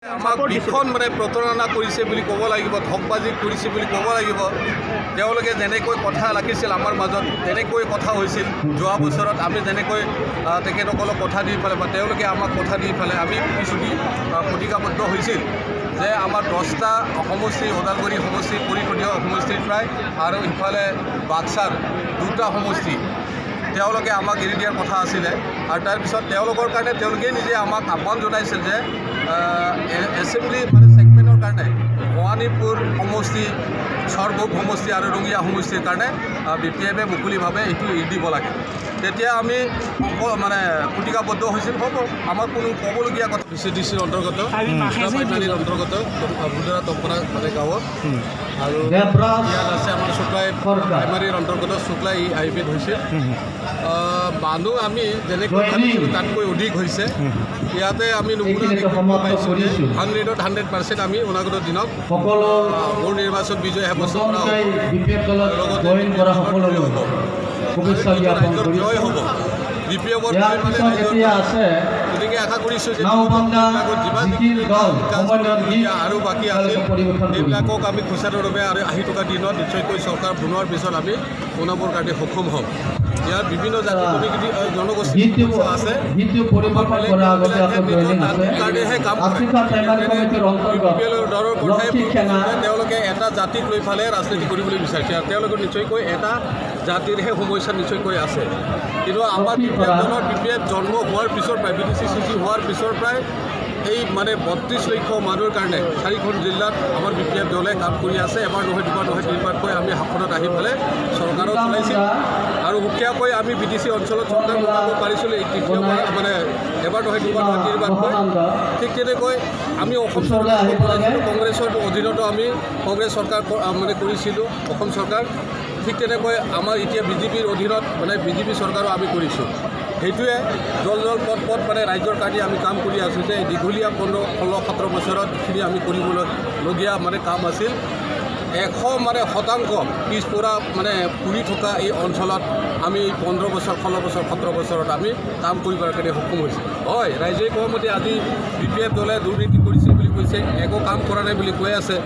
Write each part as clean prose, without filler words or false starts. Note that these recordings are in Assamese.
আমাক ভীষণ প্ৰতাৰণা কৰিছে বুলি ক'ব লাগিব, ধকবাজি কৰিছে বুলি ক'ব লাগিব। তেওঁলোকে যেনেকৈ কথা ৰাখিছিল আমাৰ মাজত, তেনেকৈ কথা হৈছিল। যোৱা বছৰত আমি যেনেকৈ তেখেতসকলক কথা দি পেলাই বা তেওঁলোকে আমাক কথা দি পেলাই আমি প্ৰতিজ্ঞাবদ্ধ হৈছিল যে আমাৰ 10টা সমষ্টি, ওদালগুৰি সমষ্টি, পৰিষদীয় সমষ্টিৰ প্ৰায় আৰু ইফালে বাক্সাৰ 2টা সমষ্টি তেওঁলোকে আমাক এৰি দিয়াৰ কথা আছিলে। আৰু তাৰপিছত তেওঁলোকৰ কাৰণে তেওঁলোকে নিজে আমাক আহ্বান জনাইছিল যে এছেম্বলি ছেগমেণ্টৰ কাৰণে ভৱানীপুৰ সমষ্টি, সৰভোগ সমষ্টি আৰু ৰঙিয়া সমষ্টিৰ কাৰণে BPF-এ মুকলিভাৱে এইটো এৰি দিব লাগে। তেতিয়া আমি প্ৰতিজ্ঞাবদ্ধ হৈছিল, হ'ব আমাৰ কোনো ক'বলগীয়া কথা। CDC-ৰ অন্তৰ্গত প্ৰাইমাৰীৰ অন্তৰ্গত বুধৰা তপৰা গাঁৱত আৰু ইয়াত আছে আমাৰ শুক্লাই প্ৰাইমাৰীৰ অন্তৰ্গত শুক্লাই আইবিত হৈছে। মানুহ আমি যেনেকৈ ভাবিছিলোঁ তাতকৈ অধিক হৈছে। ইয়াতে আমি নমুনা পাইছোঁ যে 100% আমি অনাগত দিনত মোৰ নিৰ্বাচন বিজয় সাব্যস্ত কৰা হ'ব। BPF-ৰ গতিকে আশা কৰিছোঁ যে আৰু বাকী আছে এইবিলাকক আমি সুচাৰুৰূপে আৰু 80 টকা দিনত নিশ্চয়কৈ চৰকাৰ বনোৱাৰ পিছত আমি বনাবৰ কাৰণে সক্ষম হ'ম। ইয়াৰ বিভিন্ন জাতি জনগোষ্ঠী আছে, কাৰণেহে কাম দৰৰ কথাই তেওঁলোকে এটা জাতিক লৈ ফালে ৰাজনীতি কৰিবলৈ বিচাৰিছে আৰু তেওঁলোকৰ নিশ্চয়কৈ এটা জাতিৰহে সমস্যা নিশ্চয়কৈ আছে। কিন্তু আমাৰ BPF জন্ম হোৱাৰ পিছৰ পৰাই, BDC সৃষ্টি হোৱাৰ পিছৰ পৰাই এই 32 লক্ষ মানুহৰ কাৰণে 4খন জিলাত আমাৰ BPF দলে কাম কৰি আছে। এবাৰ নহয়, দুবাৰ নহয়, তিনিবাৰকৈ আমি শাসনত আহি পেলাই চৰকাৰো চলাইছিল আৰু সুকীয়াকৈ আমি BDC অঞ্চলত চৰকাৰ বনাব পাৰিছিলোঁ। এই তৃতীয়বাৰ এবাৰ নহয়, দুবাৰ নহয়, তিনিবাৰকৈ। ঠিক তেনেকৈ আমি অসম চৰকাৰ কংগ্ৰেছৰ অধীনতো আমি কংগ্ৰেছ চৰকাৰ কৰিছিলোঁ অসম চৰকাৰ। ঠিক তেনেকৈ আমাৰ এতিয়া BJP-ৰ অধীনত BJP চৰকাৰো আমি কৰিছোঁ। সেইটোৱে জল পথ ৰাইজৰ কাৰণে আমি কাম কৰি আছোঁ যে দীঘলীয়া 15-16-17 বছৰত যিখিনি আমি কৰিবলগীয়া কাম আছিল 100% পিছপৰা পৰি থকা এই অঞ্চলত আমি 15 বছৰ, 16 বছৰ, 17 বছৰত আমি কাম কৰিবৰ কাৰণে সক্ষম হৈছোঁ। হয়, ৰাইজে কোৱা মতে আজি BPF দলে দুৰ্নীতি কৰিছে বুলি কৈছে, একো কাম কৰা নাই বুলি কৈ আছে।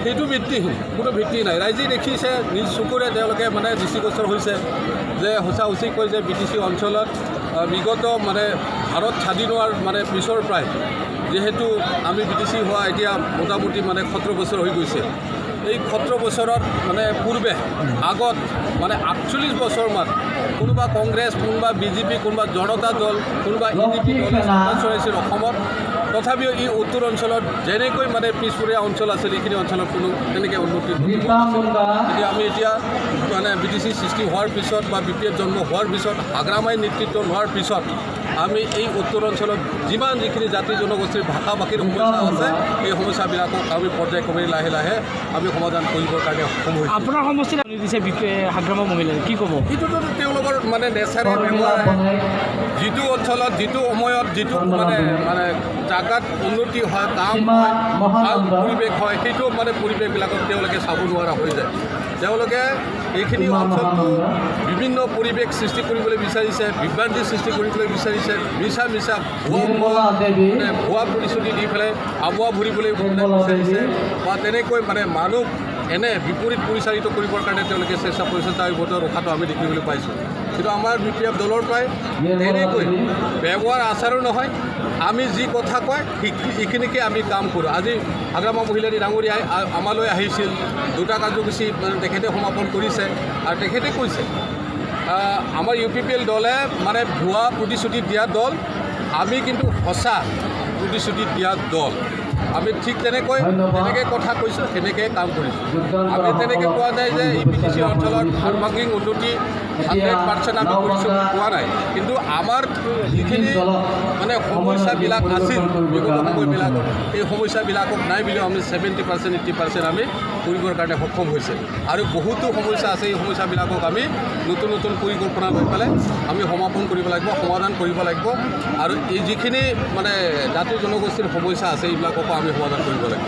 সেইটো ভিত্তিহীন, কোনো ভিত্তি নাই। ৰাইজে দেখিছে, নিজ চকুৰে তেওঁলোকে দৃষ্টিগোচৰ হৈছে যে সঁচা কৈ যে BTC অঞ্চলত বিগত ভাৰত স্বাধীন হোৱাৰ পিছৰ প্ৰায় যিহেতু আমি BTC হোৱা এতিয়া মোটামুটি 17 বছৰ হৈ গৈছে। এই 17 বছৰত পূৰ্বে আগত 48 বছৰমান কোনোবা কংগ্ৰেছ, কোনোবা BJP, কোনোবা জনতা দল, কোনোবা EDP দলে চলাইছিল অসমত। তথাপিও এই উত্তৰ অঞ্চলত যেনেকৈ পিছপৰীয়া অঞ্চল আছিল, এইখিনি অঞ্চলত কোনো তেনেকৈ উন্নতি এতিয়া আমি এতিয়া BTC সৃষ্টি হোৱাৰ পিছত বা BPF জন্ম হোৱাৰ পিছত হাগ্ৰামাই নেতৃত্ব লোৱাৰ পিছত আমি এই উত্তৰ অঞ্চলত যিখিনি জাতি জনগোষ্ঠীৰ ভাষা ভাষীৰ সমস্যা আছে, এই সমস্যাবিলাকক আমি পৰ্যায়ক্ৰমে লাহে লাহে আমি সমাধান কৰিবৰ কাৰণে সক্ষম হৈছোঁ। আপোনাৰ সমষ্টিত দিছে হাগ্ৰামা মহিলাই কি ক'ব? এইটোতো তেওঁলোকৰ নেচাৰেল ব্যৱহাৰ। যিটো অঞ্চলত যিটো সময়ত যিটো জাগাত উন্নতি হয়, কাম হয়, ভাল পৰিৱেশ হয়, সেইটো পৰিৱেশবিলাকত তেওঁলোকে চাব নোৱাৰা হৈ যায়। তেওঁলোকে এইখিনি অঞ্চলটো বিভিন্ন পৰিৱেশ সৃষ্টি কৰিবলৈ বিচাৰিছে, বিভ্ৰান্তি সৃষ্টি কৰিবলৈ বিচাৰিছে, মিছা ভুৱা প্ৰতিশ্ৰুতি দি পেলাই আবুৱা ভৰিবলৈ বিচাৰিছে বা তেনেকৈ মানুহ বিপৰীত পৰিচালিত কৰিবৰ কাৰণে তেওঁলোকে প্ৰচেষ্টা অব্যাহত ৰখাটো আমি দেখিবলৈ পাইছোঁ। কিন্তু আমাৰ BPF দলৰ পৰাই তেনেকৈ ব্যৱহাৰ আচাৰো নহয়, আমি যি কথা কয় সেইখিনিকে আমি কাম কৰোঁ। আজি হাগ্ৰামা মহিলাৰী ডাঙৰীয়াই আমালৈ আহিছিল, 2টা কাৰ্যসূচী তেখেতে সমাপন কৰিছে আৰু তেখেতে কৈছে আমাৰ UPPL দলে ভুৱা প্ৰতিশ্ৰুতি দিয়া দল, আমি কিন্তু সঁচা প্ৰতিশ্ৰুতি দিয়া দল। আমি ঠিক তেনেকৈ কথা কৈছোঁ, তেনেকৈ কাম কৰিছোঁ। আমি তেনেকৈ কোৱা নাই যে এই BTC অঞ্চলত সৰ্বাংগীন উন্নতি 100% আমি কৰিছোঁ কোৱা নাই। কিন্তু আমাৰ যিখিনি সমস্যাবিলাক আছিল বিগত সময়বিলাকত, এই সমস্যাবিলাকক নাই বুলিও আমি 70% 80% আমি কৰিবৰ কাৰণে সক্ষম হৈছে। আৰু বহুতো সমস্যা আছে, এই সমস্যাবিলাকক আমি নতুন পৰিকল্পনা লৈ পেলাই আমি সমাপন কৰিব লাগিব, সমাধান কৰিব লাগিব। আৰু এই যিখিনি জাতি জনগোষ্ঠীৰ সমস্যা আছে এইবিলাককো আমি সমাধান কৰিব লাগিব।